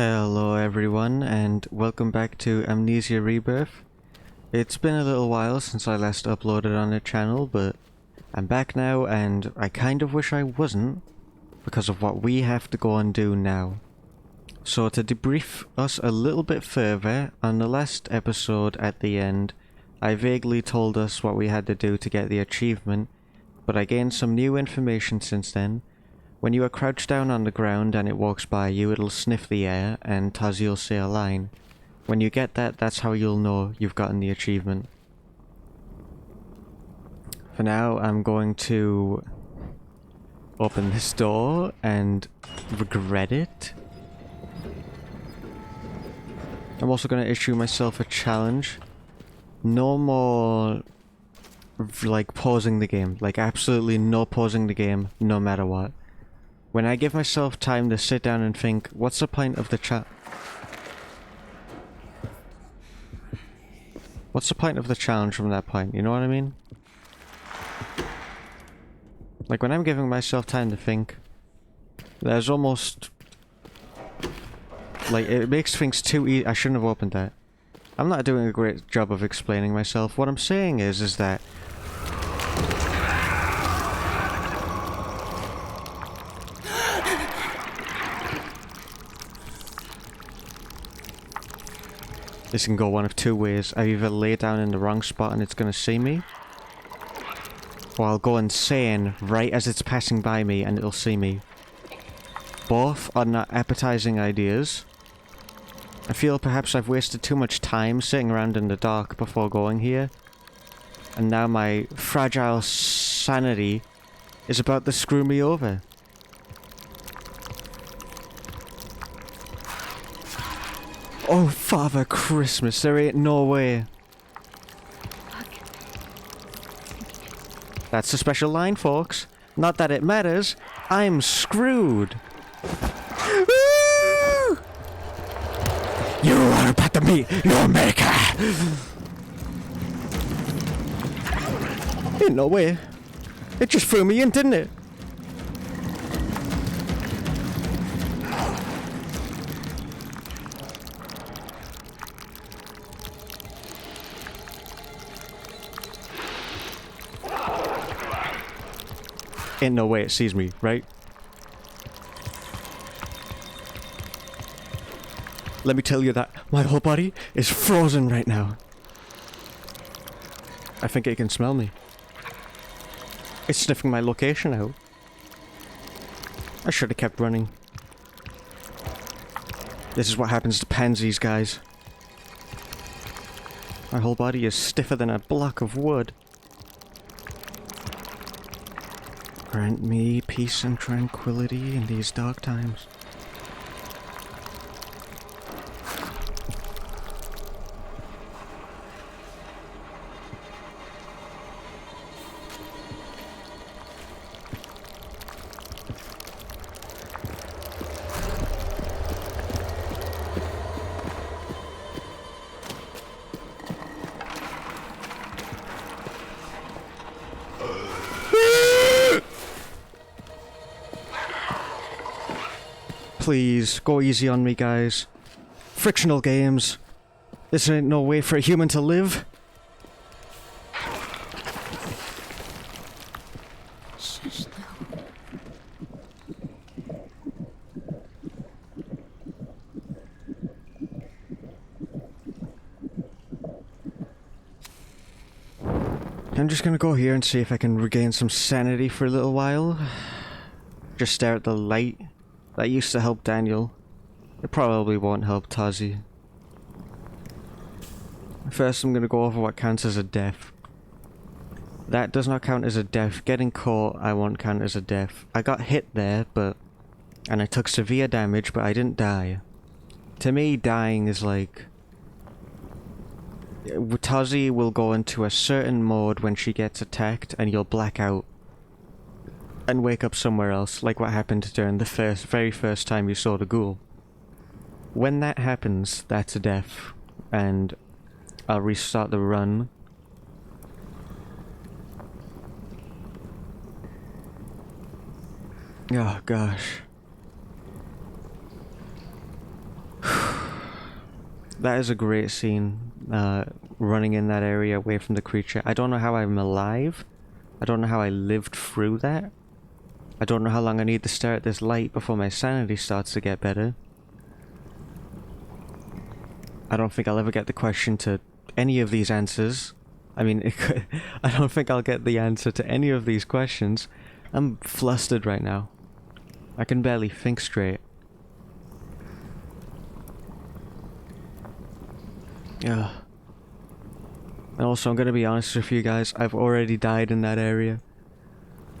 Hello everyone and welcome back to Amnesia Rebirth. It's been a little while since I last uploaded on the channel, but I'm back now and I kind of wish I wasn't because of what we have to go and do now. So to debrief us a little bit further, on the last episode at the end, I vaguely told us what we had to do to get the achievement, but I gained some new information since then. When you are crouched down on the ground and it walks by you, it'll sniff the air and Tazzy will say a line. When you get that, that's how you'll know you've gotten the achievement. For now, I'm going to open this door and regret it. I'm also going to issue myself a challenge. No more, like, pausing the game. Like, absolutely no pausing the game, no matter what. When I give myself time to sit down and think, what's the point of the What's the point of the challenge from that point, you know what I mean? Like, when I'm giving myself time to think, there's almost... like, it makes things too easy. I shouldn't have opened that. I'm not doing a great job of explaining myself. What I'm saying is that... this can go one of two ways. I either lay down in the wrong spot and it's gonna see me, or I'll go insane right as it's passing by me and it'll see me. Both are not appetizing ideas. I feel perhaps I've wasted too much time sitting around in the dark before going here, and now my fragile sanity is about to screw me over. Oh, Father Christmas, there ain't no way. That's a special line, folks. Not that it matters. I'm screwed. You are about to meet your maker. Ain't no way. It just threw me in, didn't it? Ain't no way it sees me, right? Let me tell you that my whole body is frozen right now. I think it can smell me. It's sniffing my location out. I should have kept running. This is what happens to pansies, guys. My whole body is stiffer than a block of wood. Grant me peace and tranquility in these dark times. Please, go easy on me, guys. Frictional games. This ain't no way for a human to live. Shush now. I'm just gonna go here and see if I can regain some sanity for a little while. Just stare at the light. That used to help Daniel. It probably won't help Tazzy. First, I'm gonna go over what counts as a death. That does not count as a death. Getting caught, I won't count as a death. I got hit there, and I took severe damage, but I didn't die. To me, dying is like... Tazzy will go into a certain mode when she gets attacked, and you'll black out. And wake up somewhere else, like what happened during the very first time you saw the ghoul. When that happens, that's a death, and I'll restart the run. Oh gosh. That is a great scene, running in that area away from the creature. I don't know how I'm alive. I don't know how I lived through that. I don't know how long I need to stare at this light before my sanity starts to get better. I don't think I'll ever get the question to any of these answers. I mean, I don't think I'll get the answer to any of these questions. I'm flustered right now. I can barely think straight. Yeah. And also, I'm gonna be honest with you guys, I've already died in that area.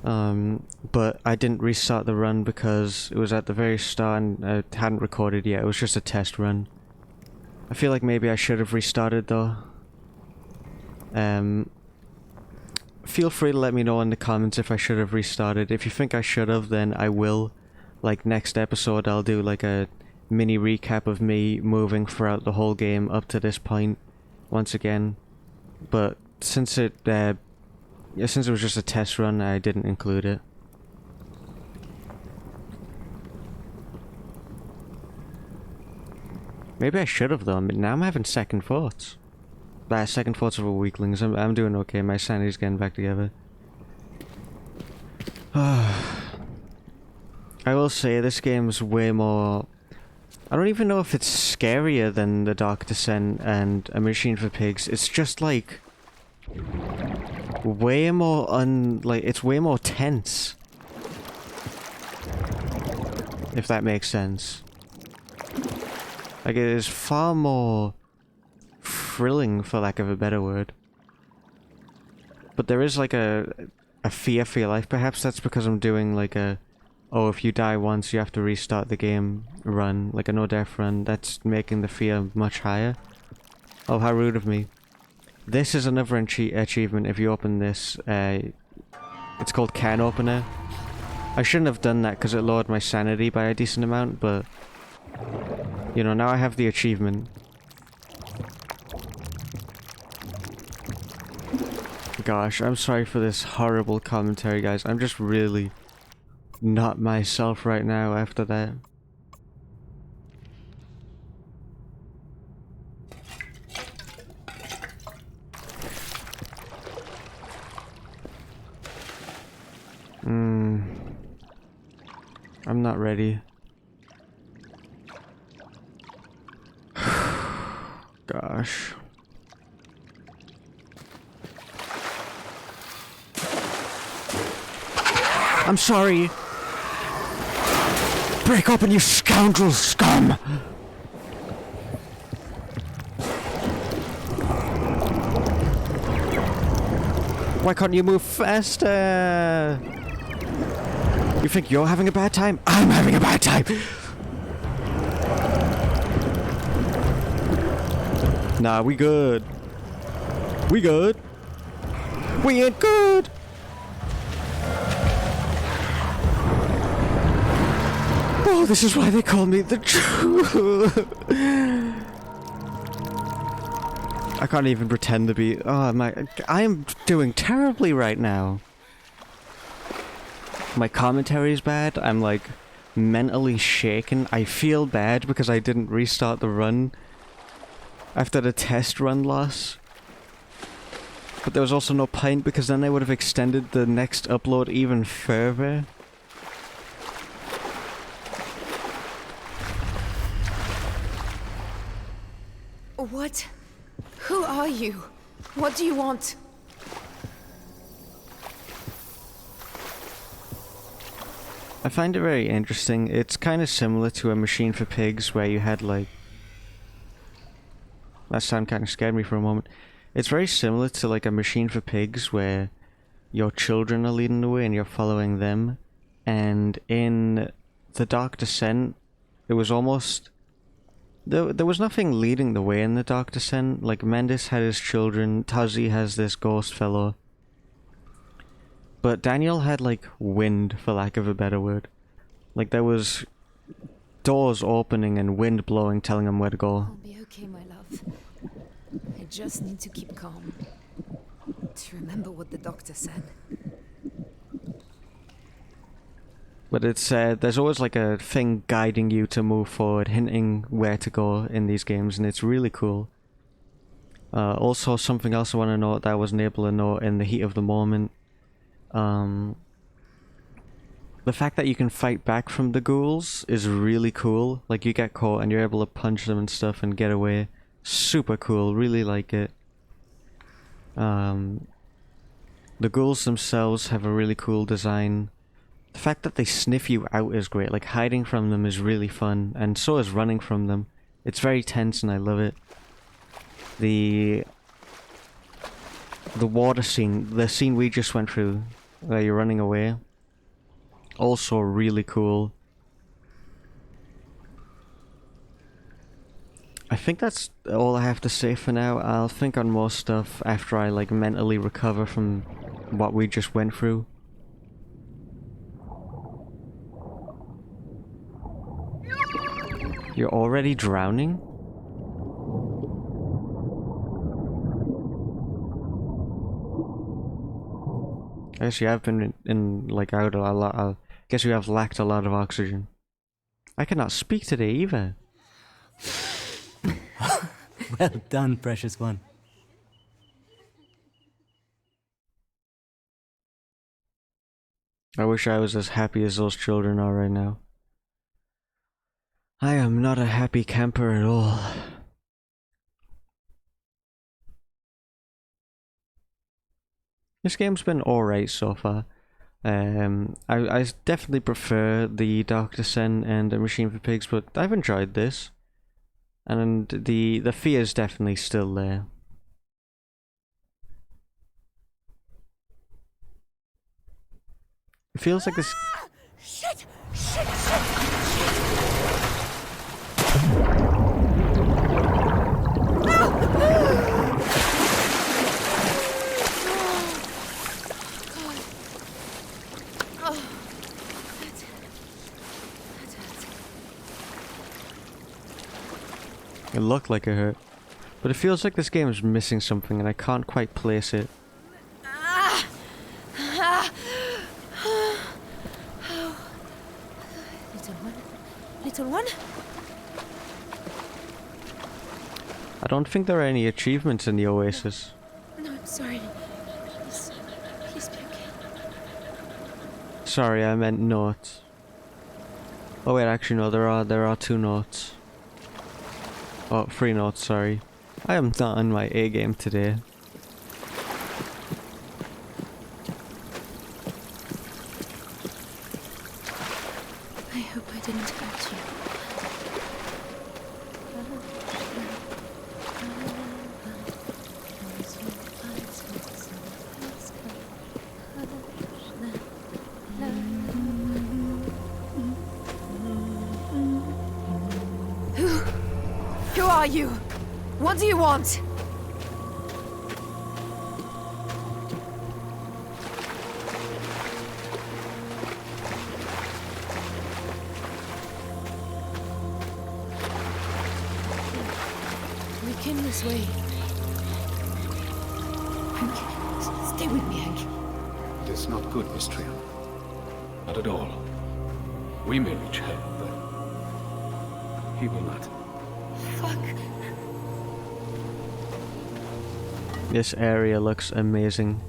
But I didn't restart the run because it was at the very start and I hadn't recorded yet. It was just a test run. I feel like maybe I should have restarted though. Feel free to let me know in the comments if I should have restarted. If you think I should have, then I will. Like next episode, I'll do like a mini recap of me moving throughout the whole game up to this point once again. But since it was just a test run, I didn't include it. Maybe I should have though, but now I'm having second thoughts. Second thoughts of a weaklings. I'm doing okay, my sanity's getting back together. I will say, this game's way more... I don't even know if it's scarier than The Dark Descent and A Machine for Pigs. It's just like... way more it's way more tense. If that makes sense. Like, it is far more thrilling, for lack of a better word. But there is like a fear for your life. Perhaps that's because I'm doing like a, oh, if you die once you have to restart the game run, like a no death run. That's making the fear much higher. Oh, how rude of me. This is another achievement if you open this. It's called Can Opener. I shouldn't have done that because it lowered my sanity by a decent amount, but... you know, now I have the achievement. Gosh, I'm sorry for this horrible commentary, guys. I'm just really not myself right now after that. I'm not ready. Gosh. I'm sorry. Break open, you scoundrel scum! Why can't you move faster? You think you're having a bad time? I'm having a bad time! Nah, we good. We good. We ain't good! Oh, this is why they call me the truth. I can't even pretend to be... oh, I am doing terribly right now. My commentary's bad. I'm like mentally shaken. I feel bad because I didn't restart the run after the test run loss. But there was also no point because then they would have extended the next upload even further. What? Who are you? What do you want? I find it very interesting. It's kind of similar to A Machine for Pigs where you had like... that sound kind of scared me for a moment. It's very similar to like A Machine for Pigs where your children are leading the way and you're following them. And in The Dark Descent, it was almost... There was nothing leading the way in The Dark Descent. Like, Mendes had his children, Tuzzy has this ghost fellow. But Daniel had, like, wind, for lack of a better word. Like, there was doors opening and wind blowing, telling him where to go. I'll be okay, my love. I just need to keep calm. To remember what the doctor said. But it's there's always like a thing guiding you to move forward, hinting where to go in these games, and it's really cool. Also, something else I want to note that I wasn't able to note in the heat of the moment. The fact that you can fight back from the ghouls is really cool. Like, you get caught and you're able to punch them and stuff and get away. Super cool, really like it. The ghouls themselves have a really cool design. The fact that they sniff you out is great. Like, hiding from them is really fun, and so is running from them. It's very tense and I love it. The water scene, the scene we just went through, where you're running away, also really cool. I think that's all I have to say for now. I'll think on more stuff after I like mentally recover from what we just went through. You're already drowning? I guess you have been in like out a lot. I guess you have lacked a lot of oxygen. I cannot speak today either. Well done, precious one. I wish I was as happy as those children are right now. I am not a happy camper at all. This game's been alright so far. I definitely prefer the Dark Descent and the Machine for Pigs, but I've enjoyed this. And the fear is definitely still there. It feels like this... Shit! Shit! Shit! It looked like it hurt. But it feels like this game is missing something and I can't quite place it. Little one. Little one? I don't think there are any achievements in the Oasis. No, I'm sorry. Please, please be okay. Sorry, I meant notes. Oh wait, actually no, there are 2 notes. Oh, 3 notes, sorry. I am not on my A game today. I hope I didn't hurt you. Who are you? What do you want? We came this way. Hank, stay with me, Hank. It is not good, Miss Trian. Not at all. We may reach hell, but he will not. Fuck. This area looks amazing.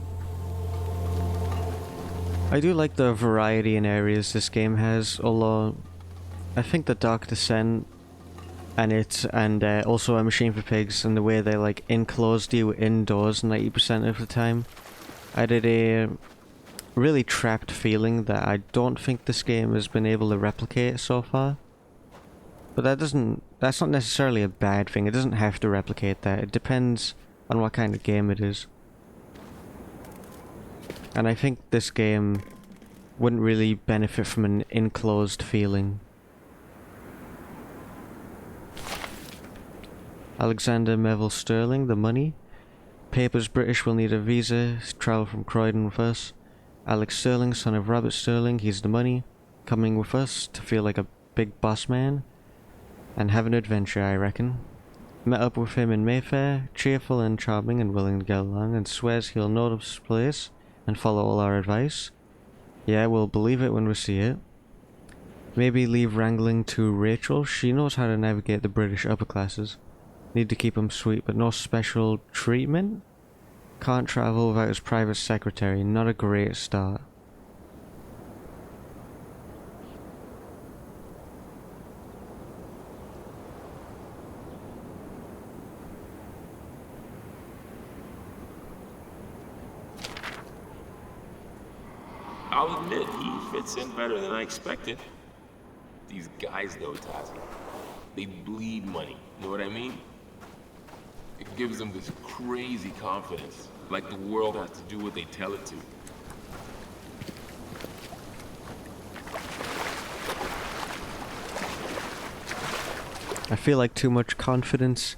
I do like the variety in areas this game has, although I think the Dark Descent and also a Machine for Pigs and the way they like enclosed you indoors 90% of the time, I did a really trapped feeling that I don't think this game has been able to replicate so far. But that's not necessarily a bad thing. It doesn't have to replicate that. It depends on what kind of game it is. And I think this game wouldn't really benefit from an enclosed feeling. Alexander Melville Sterling, the money. Papers British will need a visa, travel from Croydon with us. Alex Sterling, son of Robert Sterling, he's the money. Coming with us to feel like a big boss man. And have an adventure, I reckon. Met up with him in Mayfair, cheerful and charming and willing to get along, and swears he'll know this place and follow all our advice. Yeah, we'll believe it when we see it. Maybe leave wrangling to Rachel. She knows how to navigate the British upper classes. Need to keep him sweet, but no special treatment? Can't travel without his private secretary. Not a great start. I'll admit, he fits in better than I expected. These guys, though, Tazi, they bleed money. You know what I mean? It gives them this crazy confidence, like the world has to do what they tell it to. I feel like too much confidence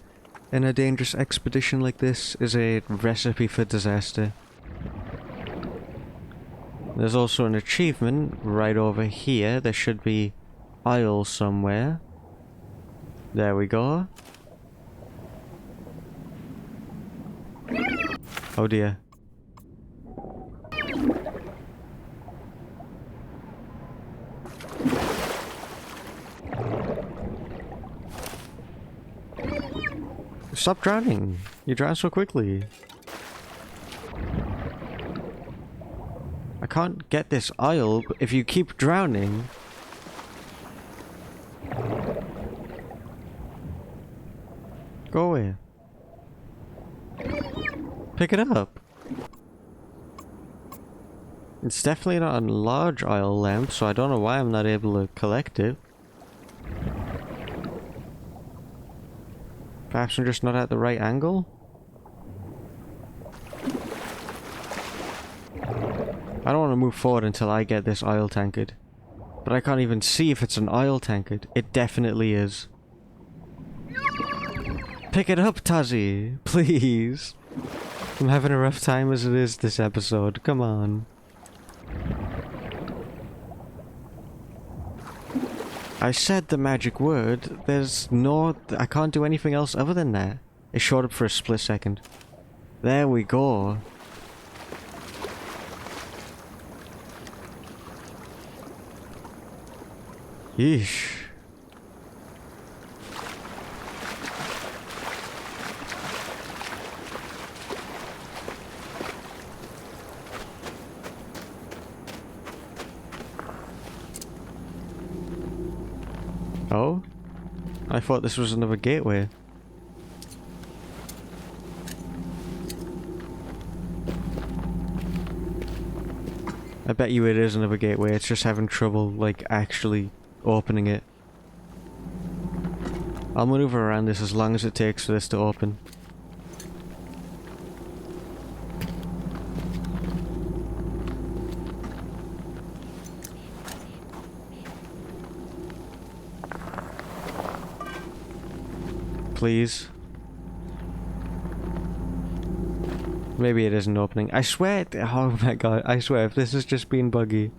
in a dangerous expedition like this is a recipe for disaster. There's also an achievement right over here. There should be oil somewhere. There we go. Oh dear. Stop drowning. You drown so quickly. I can't get this oil if you keep drowning. Go away. Pick it up. It's definitely not a large oil lamp, so I don't know why I'm not able to collect it. Perhaps I'm just not at the right angle? I don't want to move forward until I get this oil tankard. But I can't even see if it's an oil tankard. It definitely is. Pick it up, Tazi! Please! I'm having a rough time as it is this episode. Come on. I said the magic word. There's no... I can't do anything else other than that. It showed up for a split second. There we go. Yeesh. Oh? I thought this was another gateway. I bet you it is another gateway, it's just having trouble, like, actually opening it. I'll maneuver around this as long as it takes for this to open. Please. Maybe it isn't opening. I swear, oh my god, I swear, if this has just been buggy.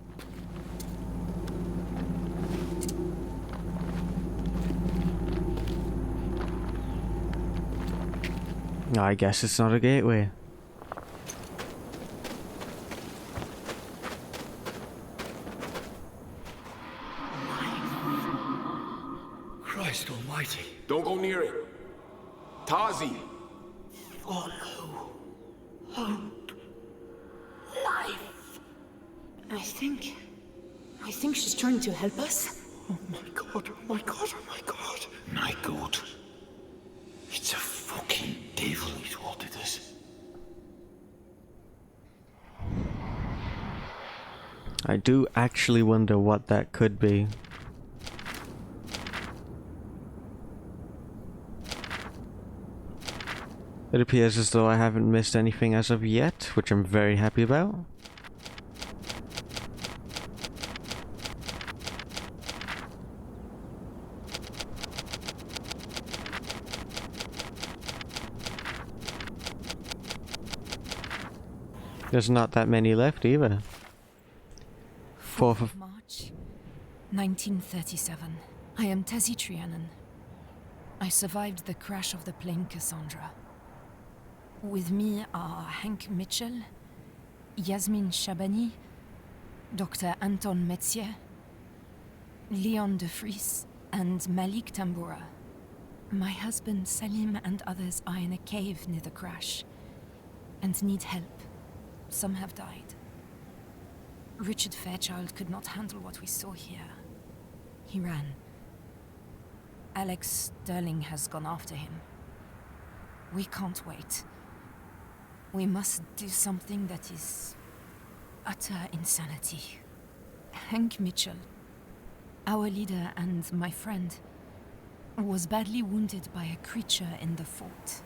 I guess it's not a gateway. Christ almighty. Don't go near it. Tazi! Follow. Hope. Life. I think she's trying to help us. Oh my god, oh my god, oh my god. My god. It's a fucking devil is what it is. I do actually wonder what that could be. It appears as though I haven't missed anything as of yet, which I'm very happy about. There's not that many left either. 4th of March, 1937. I am Tazi Trianon. I survived the crash of the plane Cassandra. With me are Hank Mitchell, Yasmin Shabani, Dr. Anton Metzier, Leon de Vries and Malik Tamboura. My husband Salim and others are in a cave near the crash and need help. Some have died. Richard Fairchild could not handle what we saw here. He ran. Alex Sterling has gone after him. We can't wait. We must do something that is utter insanity. Hank Mitchell, our leader and my friend, was badly wounded by a creature in the fort.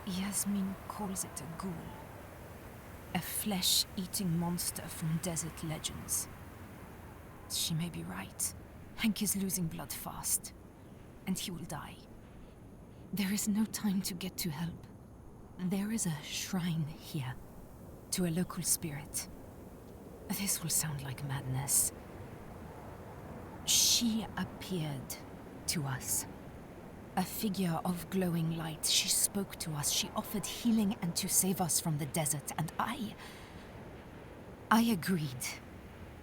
Yasmin calls it a ghoul. A flesh-eating monster from desert legends. She may be right. Hank is losing blood fast, and he will die. There is no time to get to help. There is a shrine here, to a local spirit. This will sound like madness. She appeared to us. A figure of glowing light. She spoke to us. She offered healing and to save us from the desert, and I agreed.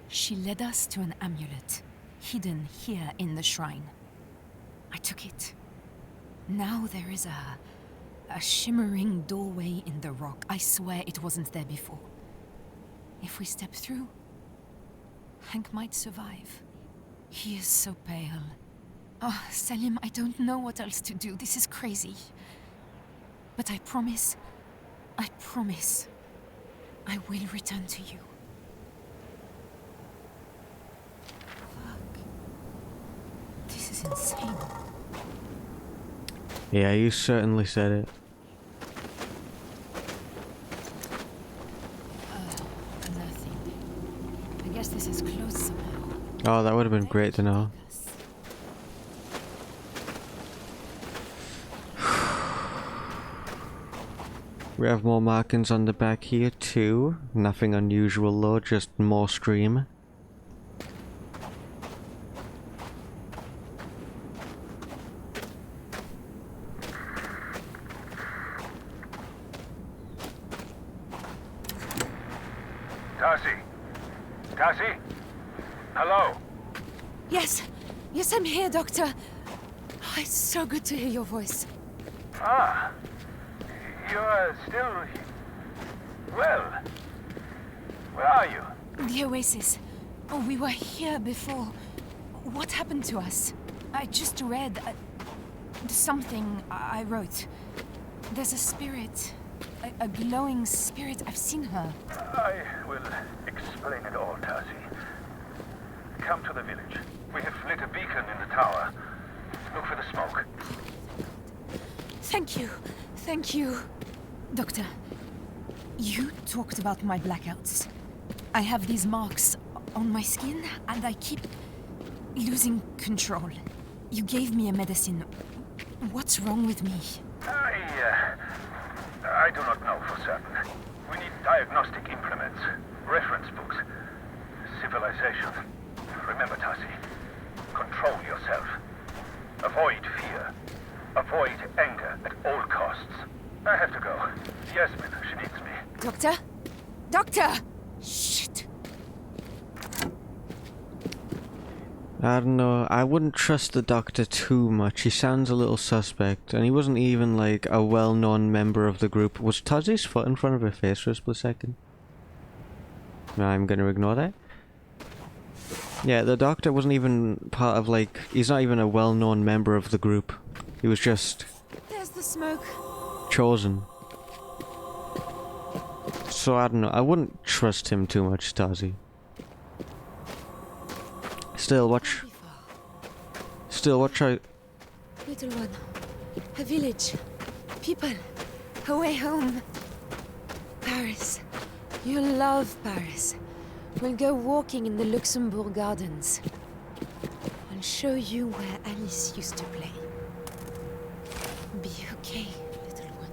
She led us to an amulet, hidden here in the shrine. I took it. Now there is a shimmering doorway in the rock. I swear it wasn't there before. If we step through, Hank might survive. He is so pale. Oh, Salim, I don't know what else to do. This is crazy. But I promise, I will return to you. Fuck. This is insane. Yeah, you certainly said it. Nothing. I guess this is closed somehow. Oh, that would have been great to know. We have more markings on the back here too. Nothing unusual though, just more scream. Tassie? Hello? Yes, I'm here, Doctor. Oh, it's so good to hear your voice. Ah. You are still... Well... Where are you? The Oasis. Oh, we were here before. What happened to us? I just read... something I wrote. There's a spirit. A glowing spirit. I've seen her. I will explain it all, Tassie. Come to the village. We have lit a beacon in the tower. Look for the smoke. Thank you. Thank you. Doctor, you talked about my blackouts. I have these marks on my skin, and I keep losing control. You gave me a medicine. What's wrong with me? I do not know for certain. We need diagnostic implements, reference books, civilization. Remember, Tassie, control yourself. Avoid fear. Avoid anger at all costs. I have to go. Yasmin, she needs me. Doctor? Doctor! Shit. I don't know, I wouldn't trust the doctor too much. He sounds a little suspect, and he wasn't even like a well-known member of the group. Was Tazi's foot in front of her face for a split second? No, I'm gonna ignore that. Yeah, the doctor wasn't even part of like... He's not even a well-known member of the group. He was just... There's the smoke. chosen. So I don't know, I wouldn't trust him too much, Tazi. Still, watch out. Little one. A village. People. A way home. Paris. You love Paris. We'll go walking in the Luxembourg Gardens. I'll show you where Alice used to play. Be okay, little one.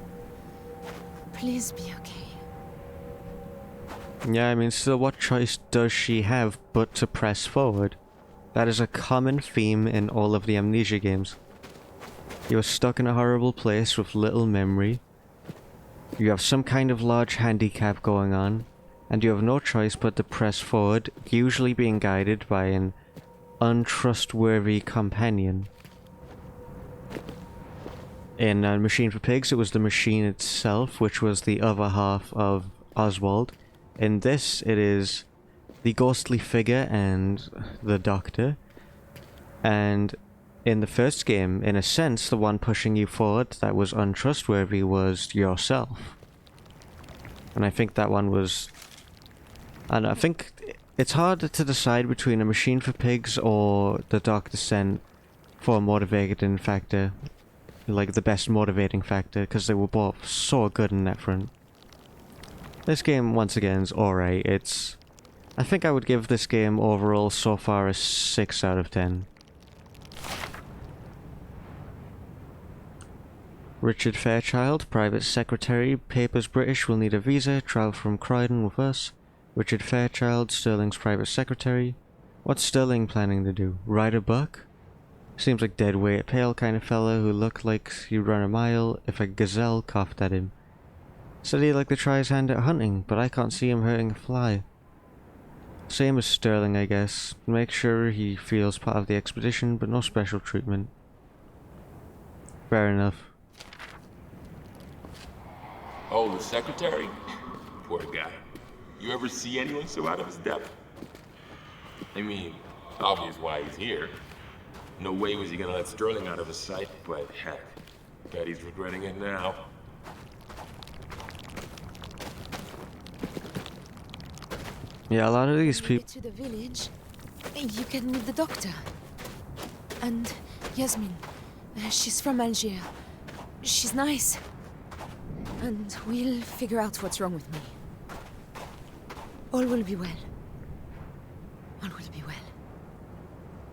Please be okay. Yeah, I mean, still, what choice does she have but to press forward? That is a common theme in all of the Amnesia games. You are stuck in a horrible place with little memory. You have some kind of large handicap going on, and you have no choice but to press forward, usually being guided by an untrustworthy companion. In Machine for Pigs, it was the machine itself, which was the other half of Oswald. In this, it is the ghostly figure and the doctor. And in the first game, in a sense, the one pushing you forward that was untrustworthy was yourself. And I think that one was... And I think it's hard to decide between a Machine for Pigs or the Dark Descent for a motivating factor. Like, the best motivating factor, because they were both so good in that front. This game, once again, is alright. It's... I think I would give this game overall so far a 6 out of 10. Richard Fairchild, Private Secretary, Papers British, will need a visa, travel from Croydon with us. Richard Fairchild, Sterling's Private Secretary. What's Sterling planning to do? Ride a buck? Seems like dead weight, pale kind of fella who looked like he'd run a mile if a gazelle coughed at him. Said he'd like to try his hand at hunting, but I can't see him hurting a fly. Same as Sterling, I guess. Make sure he feels part of the expedition, but no special treatment. Fair enough. Oh, the secretary? Poor guy. You ever see anyone so out of his depth? I mean, obvious why he's here. No way was he gonna let Sterling out of his sight, but heck, bet he's regretting it now. Yeah, a lot of these people... To the village, you can meet the doctor. And Yasmin, she's from Algiers. She's nice. And we'll figure out what's wrong with me. All will be well. All will be well.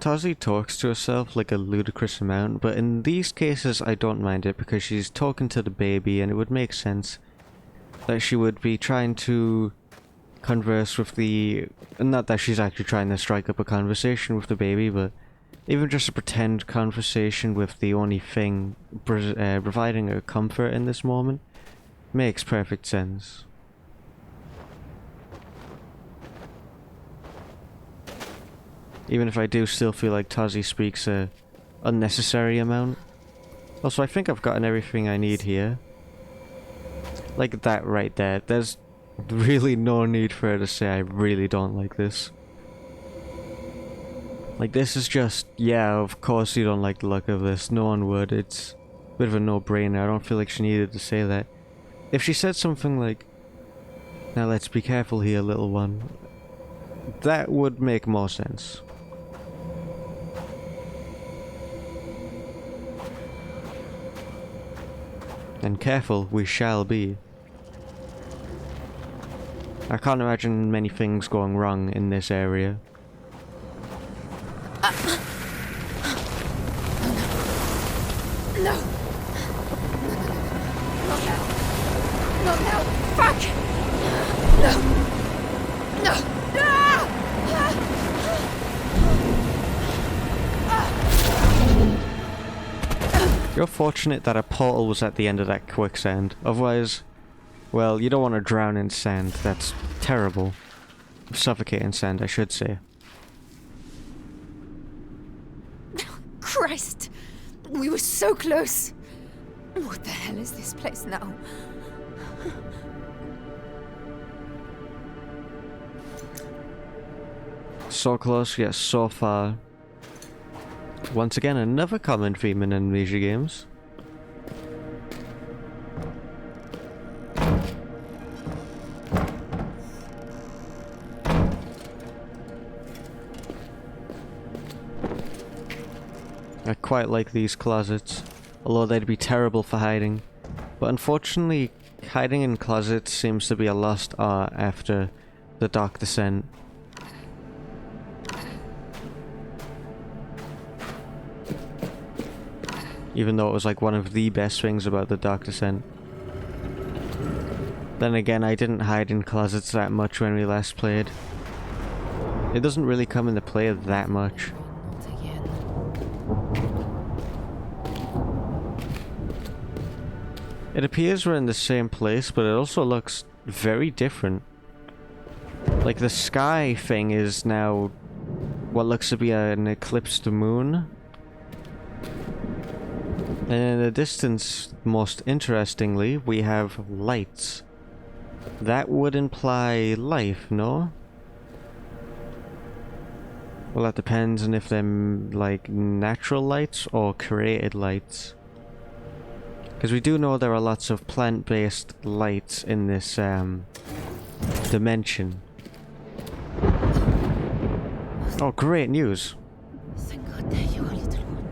Tozzy talks to herself like a ludicrous amount, but in these cases I don't mind it because she's talking to the baby and it would make sense that she would be trying to converse with the... Not that she's actually trying to strike up a conversation with the baby, but even just a pretend conversation with the only thing providing her comfort in this moment makes perfect sense. Even if I do still feel like Tozzy speaks a unnecessary amount. Also, I think I've gotten everything I need here. Like that right there. There's really no need for her to say I really don't like this. Like, this is just, yeah, of course you don't like the look of this. No one would. It's a bit of a no-brainer. I don't feel like she needed to say that. If she said something like, now let's be careful here, little one, that would make more sense. And careful we shall be. I can't imagine many things going wrong in this area. No! Not now! Not now! Fuck! No! No! You're fortunate that a portal was at the end of that quicksand. Otherwise, well, you don't want to drown in sand. That's terrible. Suffocate in sand, I should say. Christ! We were so close! What the hell is this place now? So close, yet so far. Once again, another common theme in Amnesia games. I quite like these closets, although they'd be terrible for hiding. But unfortunately, hiding in closets seems to be a lost art after the Dark Descent. Even though it was like one of the best things about the Dark Descent. Then again, I didn't hide in closets that much when we last played. It doesn't really come into play that much. Not again. It appears we're in the same place, but it also looks very different. Like, the sky thing is now what looks to be an eclipsed moon. And in the distance, most interestingly, we have lights. That would imply life, no? Well, that depends on if they're like natural lights or created lights. Because we do know there are lots of plant-based lights in this dimension. Oh, great news! Thank God there you are, little one.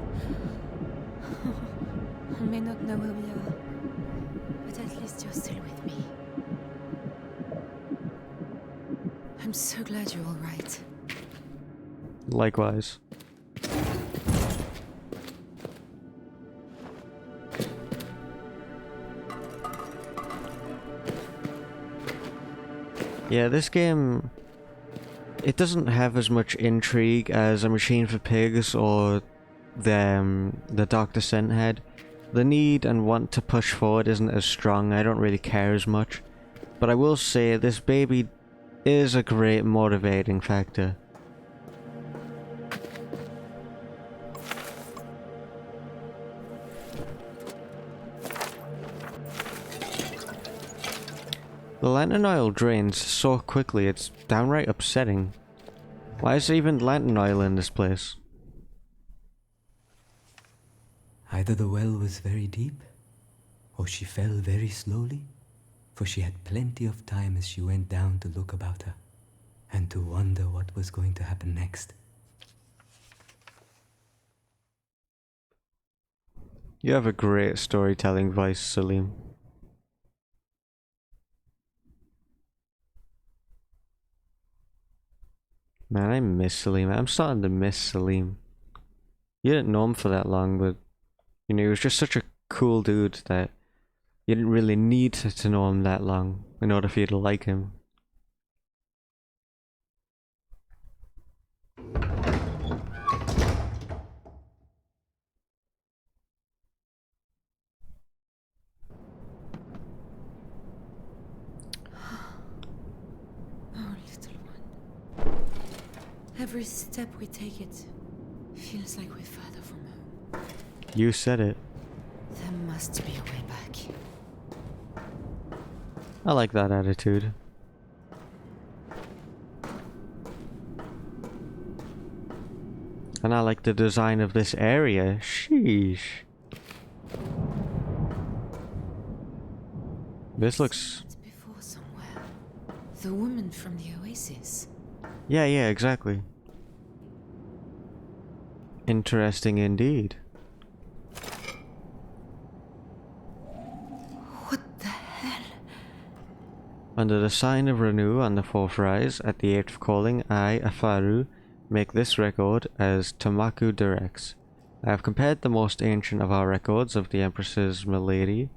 I may not know where we are, but at least you're still with me. I'm so glad you're all right. Likewise. Yeah, this game, it doesn't have as much intrigue as A Machine for Pigs or the Dark Descent had. The need and want to push forward isn't as strong. I don't really care as much. But I will say this baby is a great motivating factor. The lantern oil drains so quickly, it's downright upsetting. Why is there even lantern oil in this place? Either the well was very deep, or she fell very slowly, for she had plenty of time as she went down to look about her, and to wonder what was going to happen next. You have a great storytelling voice, Salim. Man, I miss Salim. I'm starting to miss Salim. You didn't know him for that long, but you know, he was just such a cool dude that you didn't really need to know him that long in order for you to like him. Oh, little one. Every step we take it feels like we're further from home. You said it. There must be a way back. I like that attitude. And I like the design of this area. Sheesh. This looks... It's before somewhere. The woman from the oasis. Yeah, exactly. Interesting indeed. What the hell? Under the sign of Renew on the fourth rise, at the eighth calling, I, Afaru, make this record as Tamaku directs. I have compared the most ancient of our records of the Empress's Milady.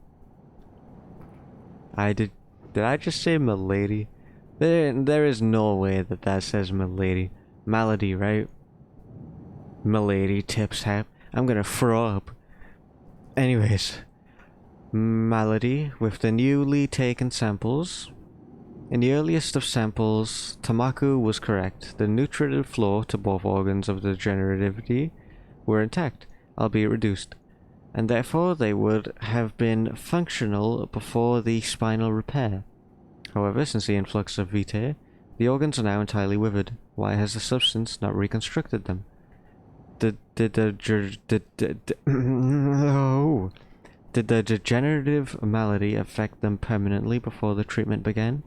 Did I just say Milady? There is no way that says Milady. Malady, right? Milady, tip tap. I'm gonna throw up. Anyways. Malady, with the newly taken samples. In the earliest of samples, Tamaku was correct. The nutritive flow to both organs of the generativity were intact, albeit reduced, and therefore they would have been functional before the spinal repair. However, since the influx of vitae, the organs are now entirely withered. Why has the substance not reconstructed them? Did the degenerative malady affect them permanently before the treatment began?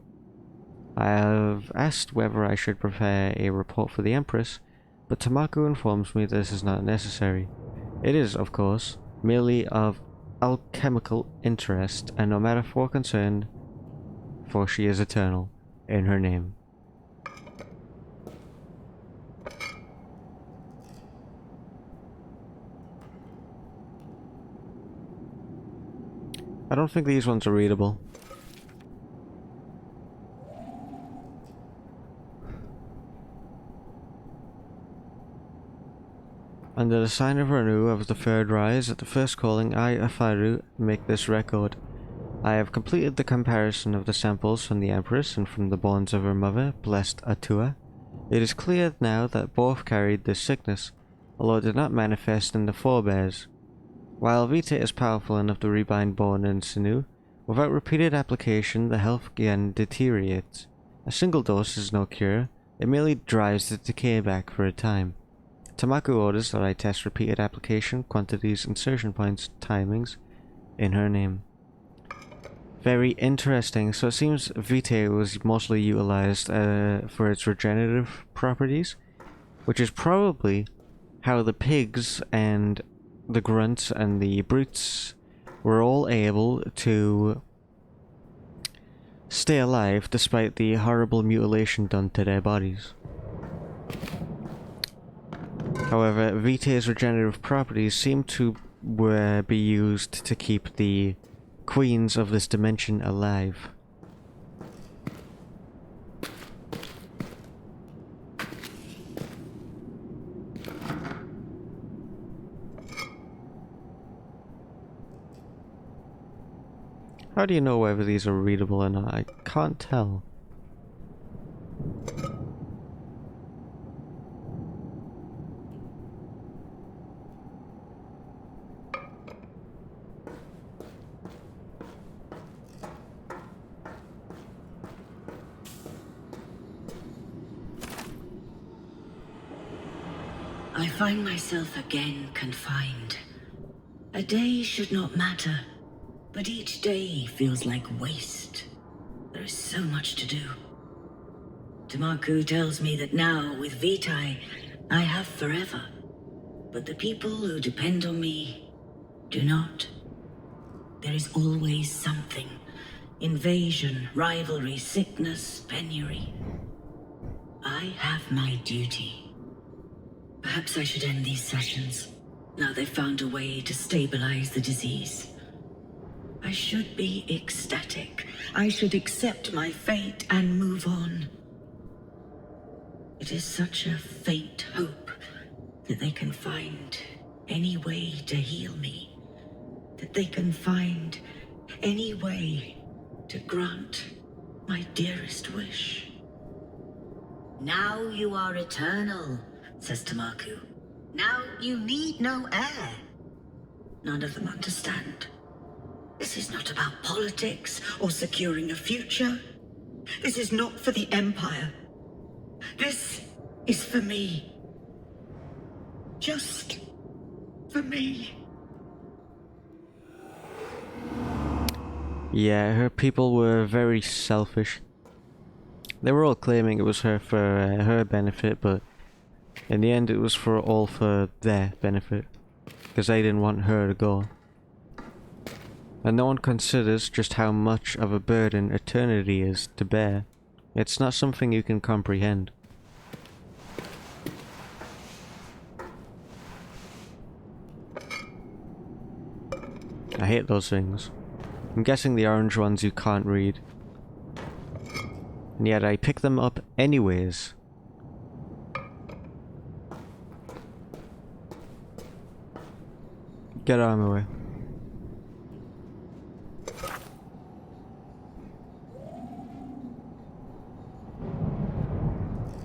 I have asked whether I should prepare a report for the Empress, but Tamaku informs me this is not necessary. It is, of course, merely of alchemical interest, and no matter for concern, for she is eternal in her name. I don't think these ones are readable. Under the sign of Renew of the third rise, at the first calling, I, Afaru, make this record. I have completed the comparison of the samples from the Empress and from the bones of her mother, blessed Atua. It is clear now that both carried this sickness, although it did not manifest in the forebears. While Vitae is powerful enough to rebind bone and sinew, without repeated application the health again deteriorates. A single dose is no cure, it merely drives the decay back for a time. Tamaku orders that I test repeated application, quantities, insertion points, timings, in her name. Very interesting. So it seems Vitae was mostly utilized for its regenerative properties, which is probably how the pigs and the grunts and the brutes were all able to stay alive despite the horrible mutilation done to their bodies. However, Vitae's regenerative properties seem to be used to keep the queens of this dimension alive. How do you know whether these are readable or not? I can't tell. I find myself again confined. A day should not matter, but each day feels like waste. There is so much to do. Tamaku tells me that now, with Vitae, I have forever. But the people who depend on me do not. There is always something. Invasion, rivalry, sickness, penury. I have my duty. Perhaps I should end these sessions. Now they've found a way to stabilize the disease. I should be ecstatic. I should accept my fate and move on. It is such a faint hope that they can find any way to heal me. That they can find any way to grant my dearest wish. Now you are eternal, says Tamaku. Now you need no heir. None of them understand. This is not about politics or securing a future. This is not for the Empire. This is for me. Just for me. Yeah, her people were very selfish. They were all claiming it was her for her benefit, but in the end it was all for their benefit. Because they didn't want her to go. And no one considers just how much of a burden eternity is to bear. It's not something you can comprehend. I hate those things. I'm guessing the orange ones you can't read. And yet I pick them up anyways. Get out of my way.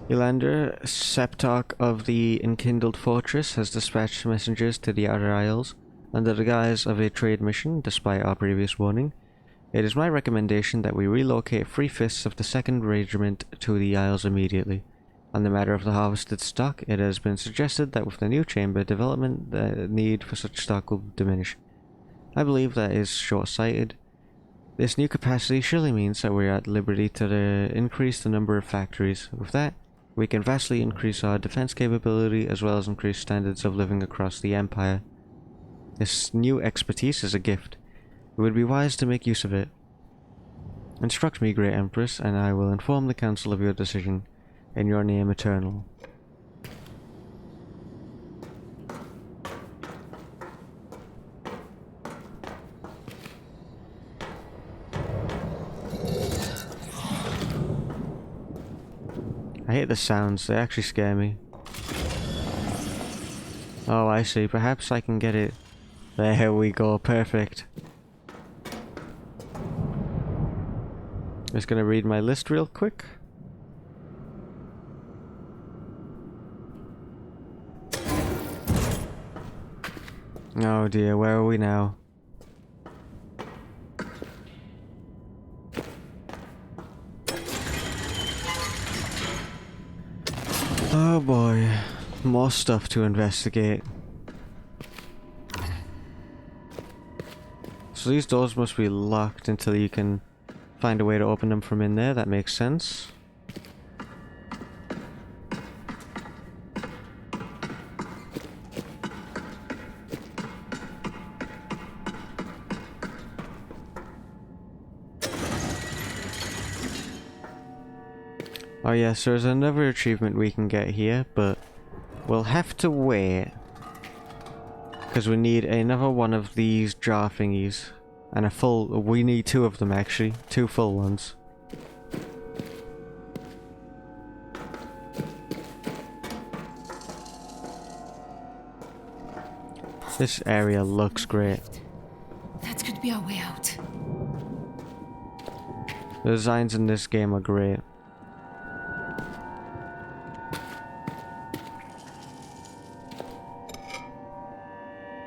Ylander, Septarch of the Enkindled Fortress, has dispatched messengers to the Outer Isles under the guise of a trade mission, despite our previous warning. It is my recommendation that we relocate 3/5 of the 2nd Regiment to the Isles immediately. On the matter of the harvested stock, it has been suggested that with the new chamber development, the need for such stock will diminish. I believe that is short-sighted. This new capacity surely means that we are at liberty to increase the number of factories. With that, we can vastly increase our defense capability as well as increase standards of living across the Empire. This new expertise is a gift. It would be wise to make use of it. Instruct me, Great Empress, and I will inform the Council of your decision. In your name, Eternal. I hate the sounds, they actually scare me. Oh, I see. Perhaps I can get it. There we go, perfect. Just gonna read my list real quick. Oh dear, where are we now? Oh boy, more stuff to investigate. So these doors must be locked until you can find a way to open them from in there. That makes sense. Oh yes, there's another achievement we can get here, but we'll have to wait. Because we need another one of these jar thingies. And a full... we need 2 of them actually. 2 full ones. This area looks great. That could be our way out. The designs in this game are great.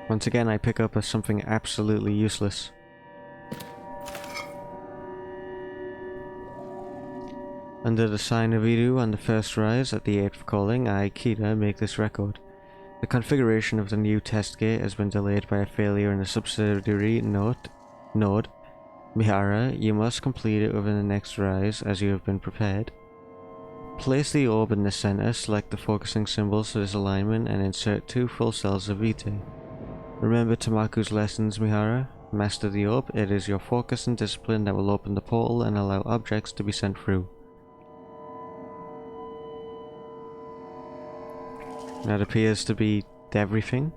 Once again, I pick up something absolutely useless. Under the sign of Iru on the first rise at the 8th calling, I, Kita, make this record. The configuration of the new test gate has been delayed by a failure in a subsidiary node. Mihara, you must complete it within the next rise, as you have been prepared. Place the orb in the center, select the focusing symbols for this alignment, and insert 2 full cells of Vitae. Remember Tamaku's lessons, Mihara. Master the orb. It is your focus and discipline that will open the portal and allow objects to be sent through. That appears to be everything.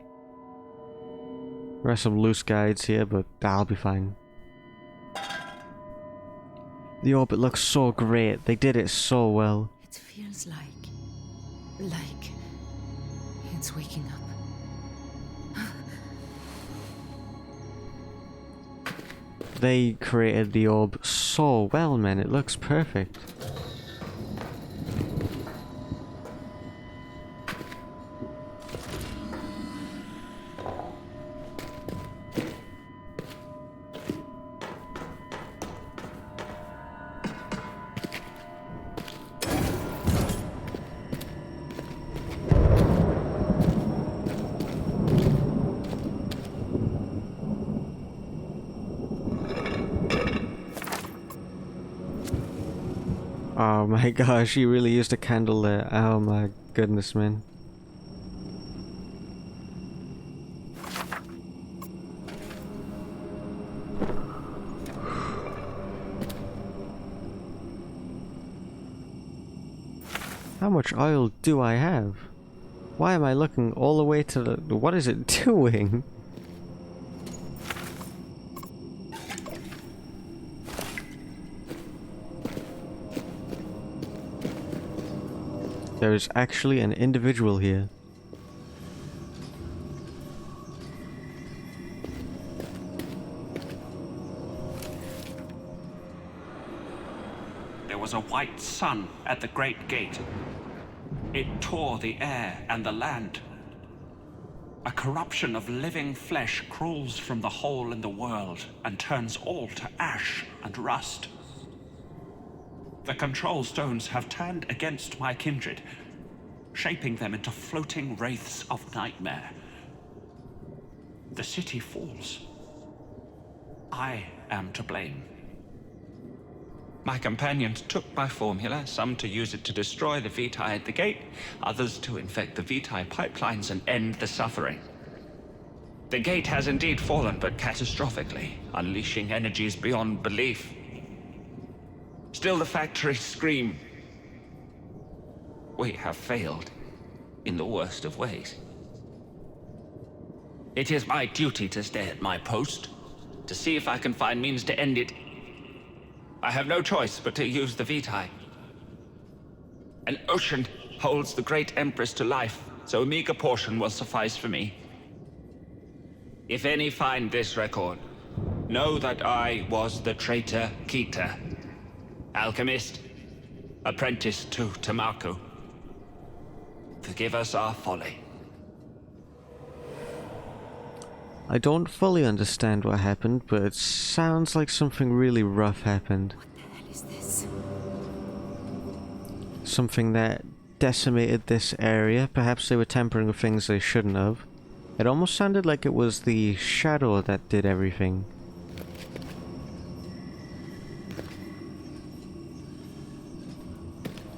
There are some loose guides here, but that'll be fine. The orbit looks so great. They did it so well. It feels like it's waking up. They created the orb so well, man. It looks perfect. Oh my gosh, you really used a candle there. Oh my goodness, man. How much oil do I have? Why am I looking all the way to the... what is it doing? There is actually an individual here. There was a white sun at the great gate. It tore the air and the land. A corruption of living flesh crawls from the hole in the world and turns all to ash and rust. The control stones have turned against my kindred, shaping them into floating wraiths of nightmare. The city falls. I am to blame. My companions took my formula, some to use it to destroy the Vitae at the gate, others to infect the Vitae pipelines and end the suffering. The gate has indeed fallen, but catastrophically, unleashing energies beyond belief. Still the factories scream. We have failed in the worst of ways. It is my duty to stay at my post, to see if I can find means to end it. I have no choice but to use the Vitae. An ocean holds the great Empress to life, so a meager portion will suffice for me. If any find this record, know that I was the traitor Kita, alchemist, apprentice to Tamaku. Forgive us our folly. I don't fully understand what happened, but it sounds like something really rough happened. What the hell is this? Something that decimated this area. Perhaps they were tampering with things they shouldn't have. It almost sounded like it was the shadow that did everything.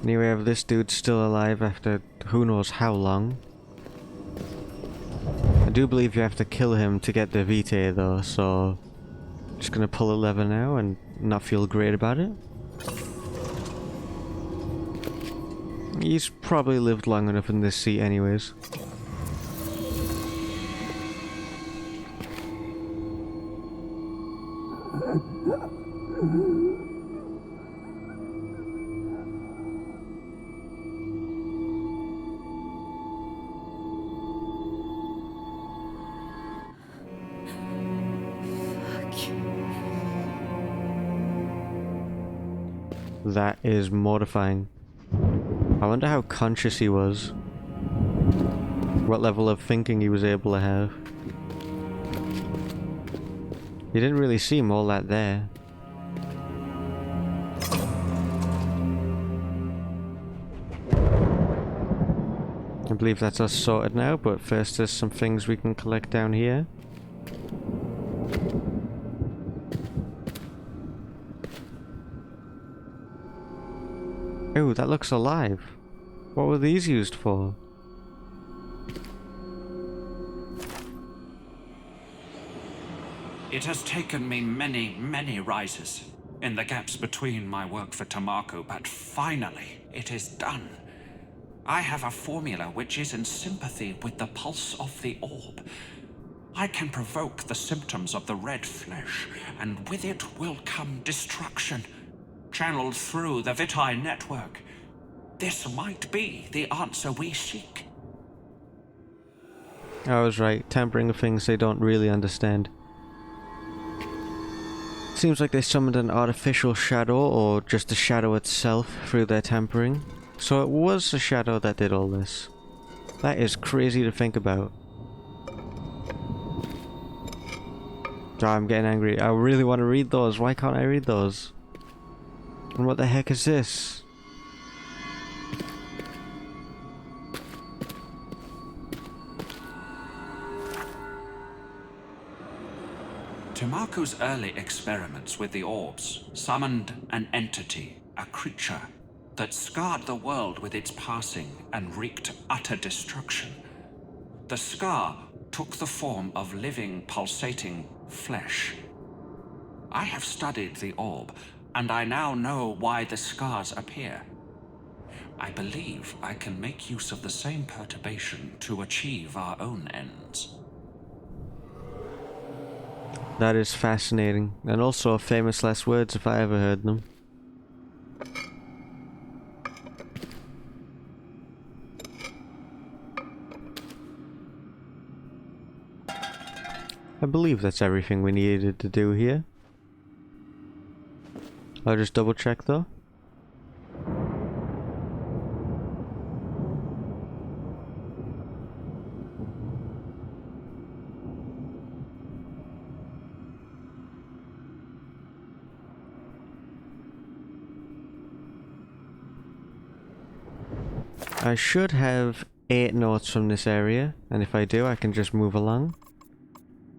Anyway, have this dude still alive after who knows how long. I do believe you have to kill him to get the Vitae though, so just gonna pull a lever now and not feel great about it. He's probably lived long enough in this seat anyways. That is mortifying. I wonder how conscious he was. What level of thinking he was able to have. He didn't really seem all that there. I believe that's us sorted now, but first there's some things we can collect down here. Oh, that looks alive. What were these used for? It has taken me many, many rises in the gaps between my work for Tamako, but finally it is done. I have a formula which is in sympathy with the pulse of the orb. I can provoke the symptoms of the red flesh, and with it will come destruction, channeled through the Vitae network. This might be the answer we seek. I was right, tampering with things they don't really understand. Seems like they summoned an artificial shadow, or just the shadow itself, through their tampering. So it was the shadow that did all this. That is crazy to think about. Oh, I'm getting angry. I really want to read those. Why can't I read those? And what the heck is this? Tamako's early experiments with the orbs summoned an entity, a creature, that scarred the world with its passing and wreaked utter destruction. The scar took the form of living, pulsating flesh. I have studied the orb, and I now know why the scars appear. I believe I can make use of the same perturbation to achieve our own ends. That is fascinating, and also famous last words if I ever heard them. I believe that's everything we needed to do here. I'll just double check though. I should have 8 notes from this area, and if I do, I can just move along.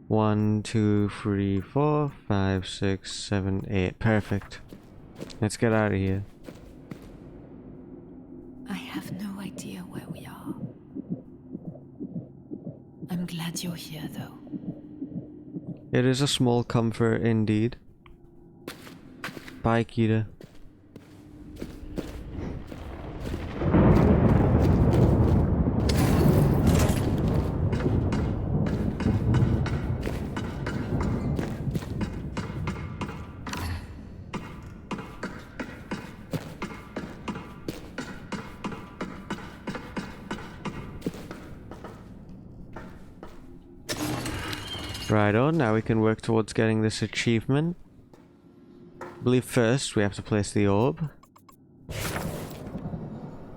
1, 2, 3, 4, 5, 6, 7, 8. Perfect. Let's get out of here. I have no idea where we are. I'm glad you're here, though. It is a small comfort indeed. Bye, Kita. Right on, now we can work towards getting this achievement. I believe first we have to place the orb.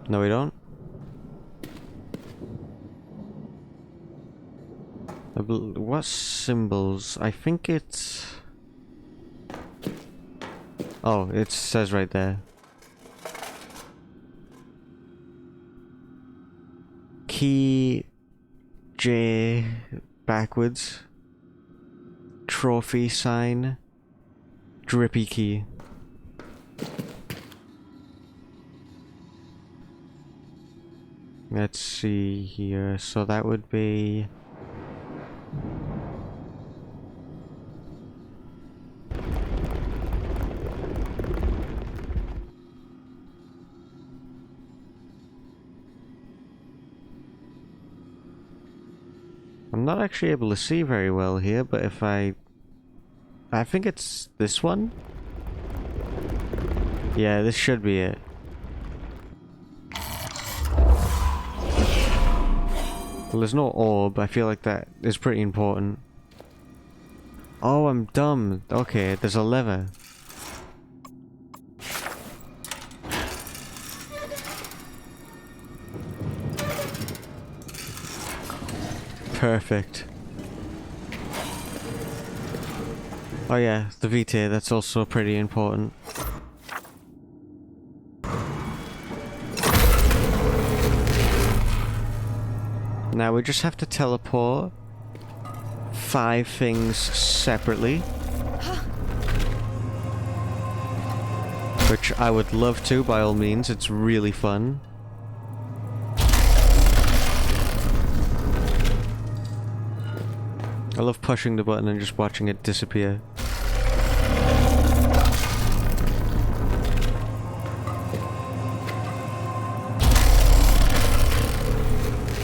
No, we don't. I What symbols? I think it's... Oh, it says right there. Key J backwards. Trophy sign. Drippy key. Let's see here. So that would be... I'm not actually able to see very well here, but if I think it's this one? Yeah, this should be it. Well, there's no orb. I feel like that is pretty important. Oh, I'm dumb. Okay, there's a lever. Perfect. Oh yeah, the Vitae, that's also pretty important. Now we just have to teleport 5 things separately. Which I would love to, by all means, it's really fun. I love pushing the button and just watching it disappear.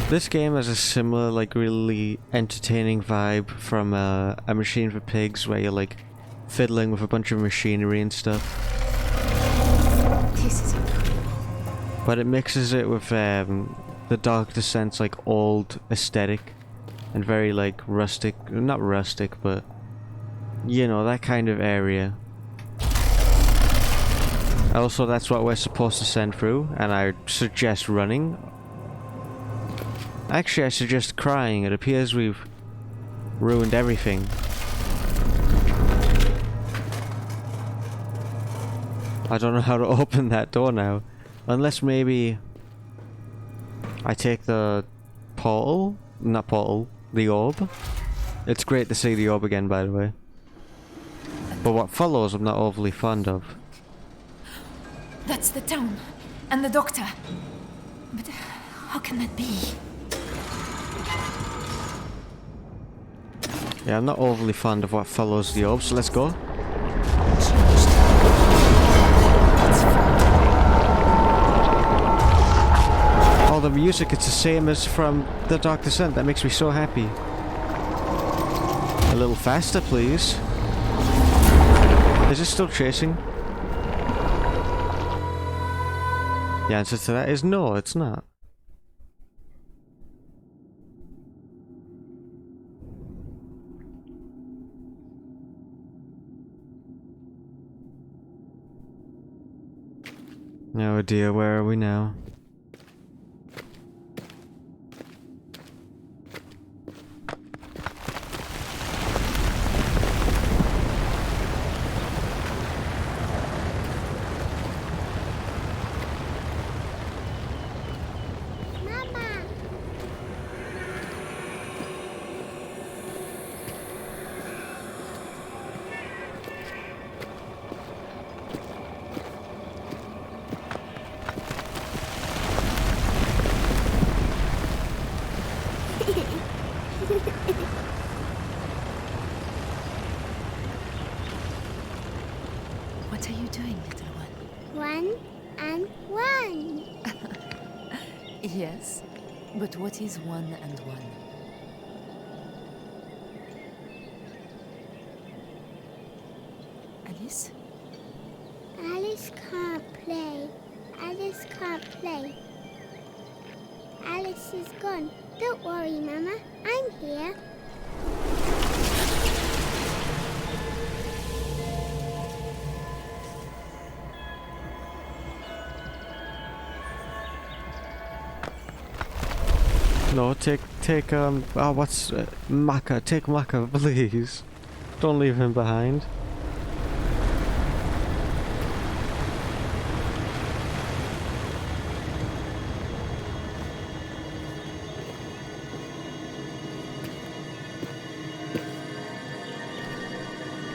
This game has a similar, like, really entertaining vibe from A Machine for Pigs, where you're, like, fiddling with a bunch of machinery and stuff. This is incredible. But it mixes it with the Dark Descent's, like, old aesthetic. And very, like, rustic. Not rustic, but... You know, that kind of area. Also, that's what we're supposed to send through, and I suggest running. Actually, I suggest crying. It appears we've ruined everything. I don't know how to open that door now. Unless maybe... I take the portal? Not portal. The orb. It's great to see the orb again, by the way. But what follows I'm not overly fond of. That's the town. And the doctor. But how can that be? Yeah, I'm not overly fond of what follows the orb, so let's go. Oh, the music, it's the same as from The Dark Descent. That makes me so happy. A little faster, please. Is it still chasing? The answer to that is no, it's not. Oh dear, where are we now? What are you doing, little one? 1 and 1. Yes, but what is 1 and 1? Alice? Alice can't play. Alice can't play. Alice is gone. Don't worry, Mama. I'm here. No, take Take, what's, Maka, take Maka, please. Don't leave him behind.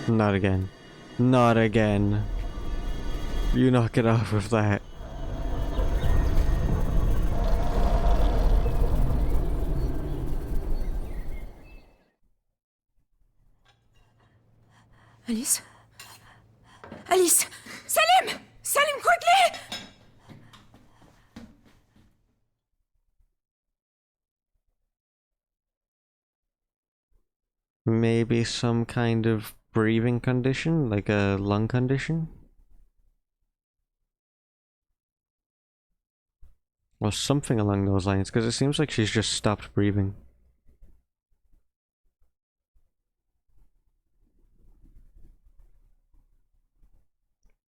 Not again. Not again. You knock it off with that. Alice? Alice! Salim! Salim, quickly! Maybe some kind of breathing condition, like a lung condition? Or something along those lines, because it seems like she's just stopped breathing.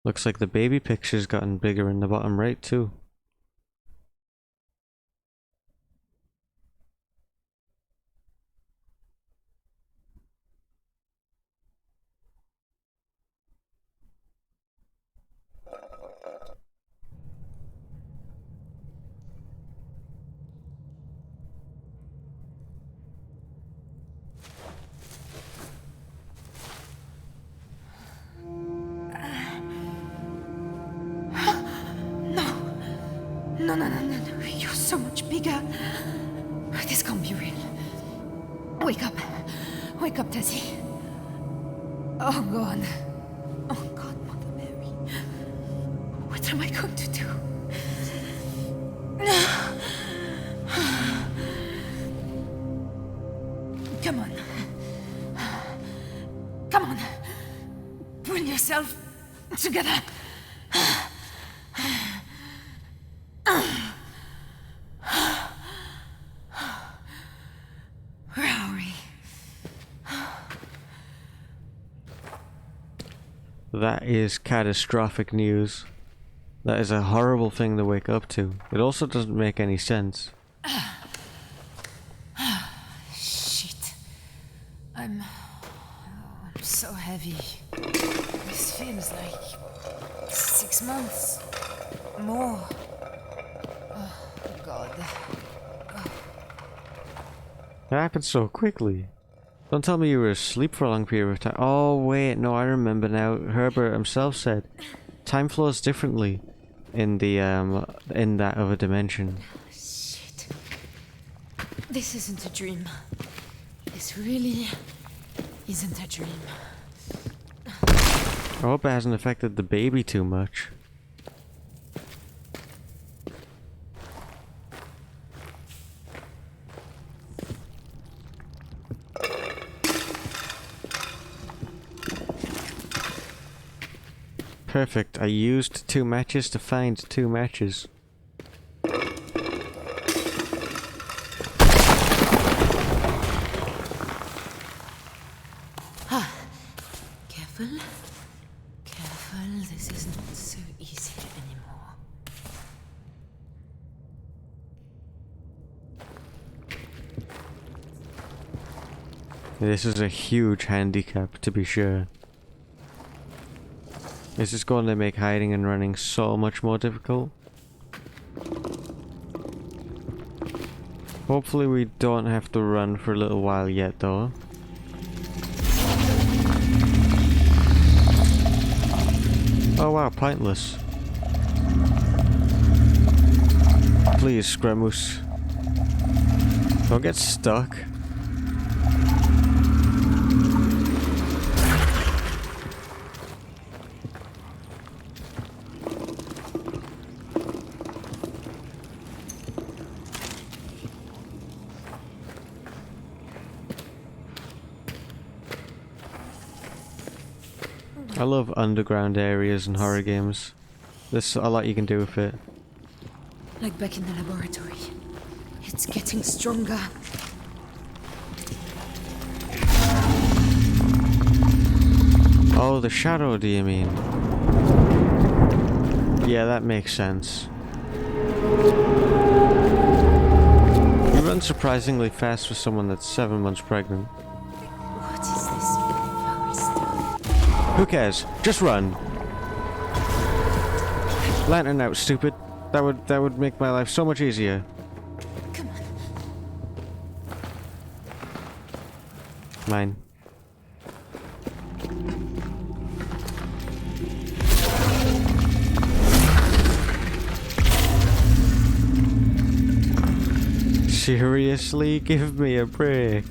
Looks like the baby picture's gotten bigger in the bottom right too. No. You're so much bigger. This can't be real. Wake up. Wake up, Tessie. Oh, God. Oh, God, Mother Mary. What am I going to do? Come on. Come on. Pull yourself together. Where are we? That is catastrophic news. That is a horrible thing to wake up to. It also doesn't make any sense. Shit. I'm so heavy. This feels like 6 months. More. Oh, God. It happened so quickly. Don't tell me you were asleep for a long period of time. Oh wait, no, I remember now. Herbert himself said time flows differently in the in that other dimension. Shit. This isn't a dream. This really isn't a dream. I hope it hasn't affected the baby too much. Perfect. I used 2 matches to find 2 matches. Careful. Careful. This is not so easy anymore. This is a huge handicap, to be sure. This is going to make hiding and running so much more difficult. Hopefully we don't have to run for a little while yet, though. Oh wow, pointless. Please, Scramus. Don't get stuck. I love underground areas in horror games. There's a lot you can do with it. Like back in the laboratory. It's getting stronger. Oh, the shadow, do you mean? Yeah, that makes sense. You run unsurprisingly fast for someone that's 7 months pregnant. What is this foul stuff? Who cares? Just run. Lantern out, stupid. That would make my life so much easier. Come on. Mine. Seriously? Give me a break.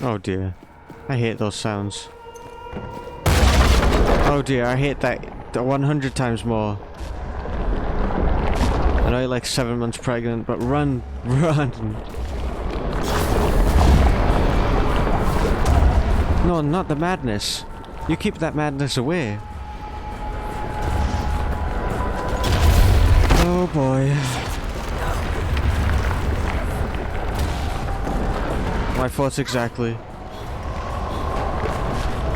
Oh dear. I hate those sounds. Oh dear, I hate that 100 times more. I know you're like 7 months pregnant, but run, run. No, not the madness. You keep that madness away. Oh boy. My thoughts exactly.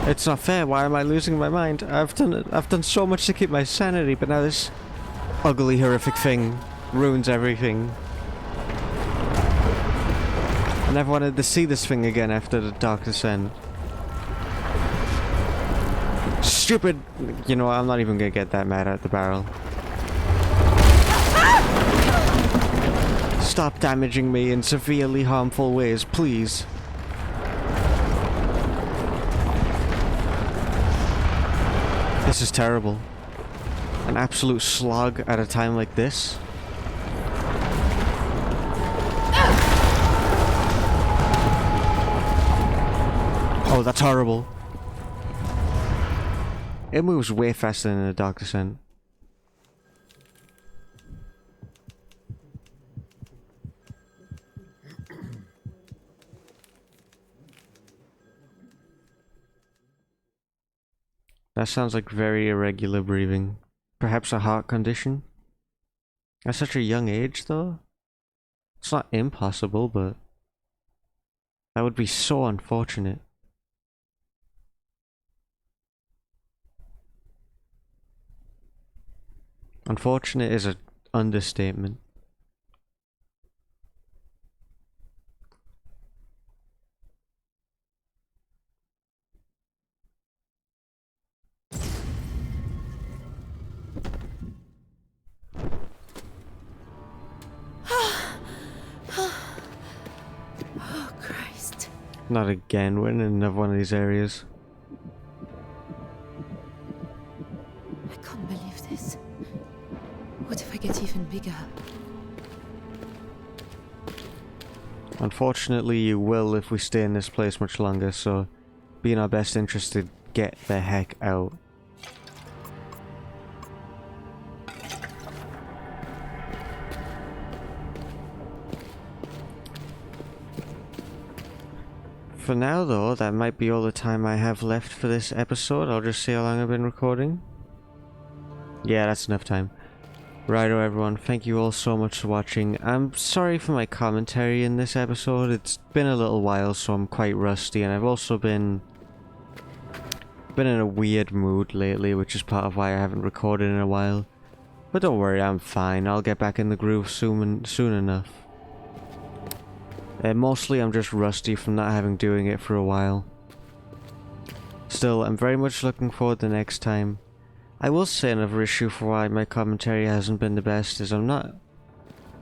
It's not fair. Why am I losing my mind? I've done so much to keep my sanity, but now this ugly, horrific thing ruins everything. I never wanted to see this thing again after the Dark Descent. Stupid! You know, I'm not even gonna get that mad at the barrel. Stop damaging me in severely harmful ways, please. This is terrible. An absolute slog at a time like this. Oh, that's horrible. It moves way faster than the Dark Descent. That sounds like very irregular breathing. Perhaps a heart condition? At such a young age, though? It's not impossible, but that would be so unfortunate. Unfortunate is an understatement. Oh, Christ. Not again, we're in another one of these areas. I can't believe this. What if I get even bigger? Unfortunately, you will if we stay in this place much longer, so be in our best interest to get the heck out. For now though, that might be all the time I have left for this episode. I'll just see how long I've been recording. Yeah, that's enough time. Righto everyone, thank you all so much for watching. I'm sorry for my commentary in this episode. It's been a little while, so I'm quite rusty, and I've also been in a weird mood lately, which is part of why I haven't recorded in a while. But don't worry, I'm fine. I'll get back in the groove soon enough. Mostly I'm just rusty from not having doing it for a while. Still, I'm very much looking forward to next time. I will say another issue for why my commentary hasn't been the best is I'm not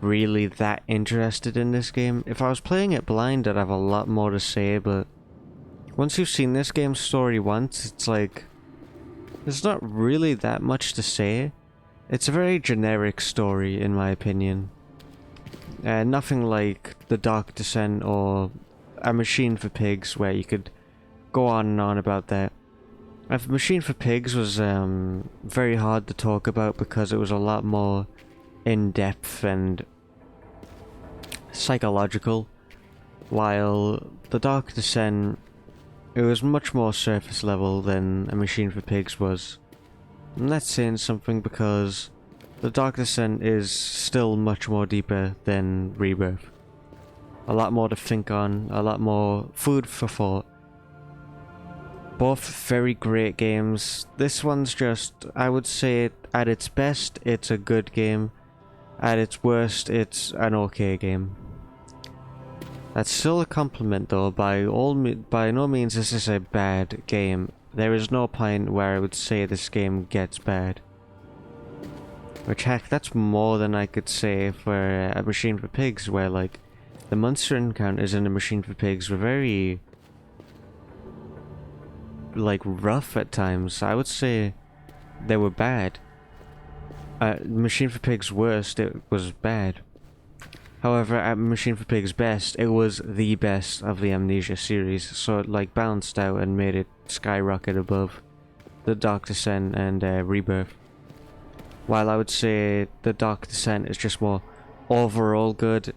really that interested in this game. If I was playing it blind, I'd have a lot more to say, but once you've seen this game's story once, it's like there's not really that much to say. It's a very generic story, in my opinion. Nothing like The Dark Descent or A Machine for Pigs, where you could go on and on about that. A Machine for Pigs was very hard to talk about because it was a lot more in-depth and psychological, while The Dark Descent, it was much more surface level than A Machine for Pigs was. And that's saying something because The Dark Descent is still much more deeper than Rebirth. A lot more to think on, a lot more food for thought. Both very great games. This one's just, I would say, at its best, it's a good game. At its worst, it's an okay game. That's still a compliment though. By no means is this a bad game. There is no point where I would say this game gets bad. Which heck, that's more than I could say for a Machine for Pigs, where like the monster encounters in a Machine for Pigs were very like rough at times. I would say they were bad. Machine for Pigs' worst, it was bad. However, at Machine for Pigs' best, it was the best of the Amnesia series, so it like balanced out and made it skyrocket above the Dark Descent and Rebirth. While I would say the Dark Descent is just more overall good,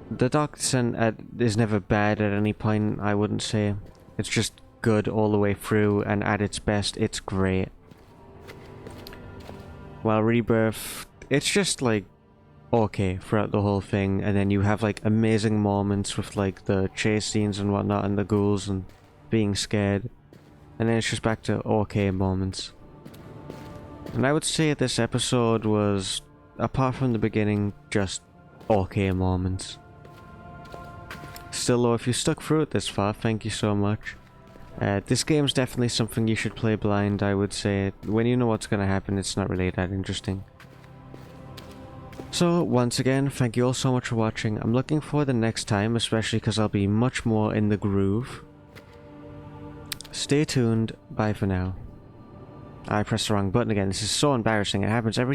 the Dark Descent is never bad at any point, I wouldn't say. It's just good all the way through, and at its best, it's great. While Rebirth, it's just like okay throughout the whole thing, and then you have like amazing moments with like the chase scenes and whatnot, and the ghouls and being scared, and then it's just back to okay moments. And I would say this episode was, apart from the beginning, just okay moments. Still though, if you stuck through it this far, thank you so much. This game's definitely something you should play blind, I would say. When you know what's gonna happen, it's not really that interesting. So, once again, thank you all so much for watching. I'm looking forward to the next time, especially because I'll be much more in the groove. Stay tuned, bye for now. I pressed the wrong button again, this is so embarrassing, it happens every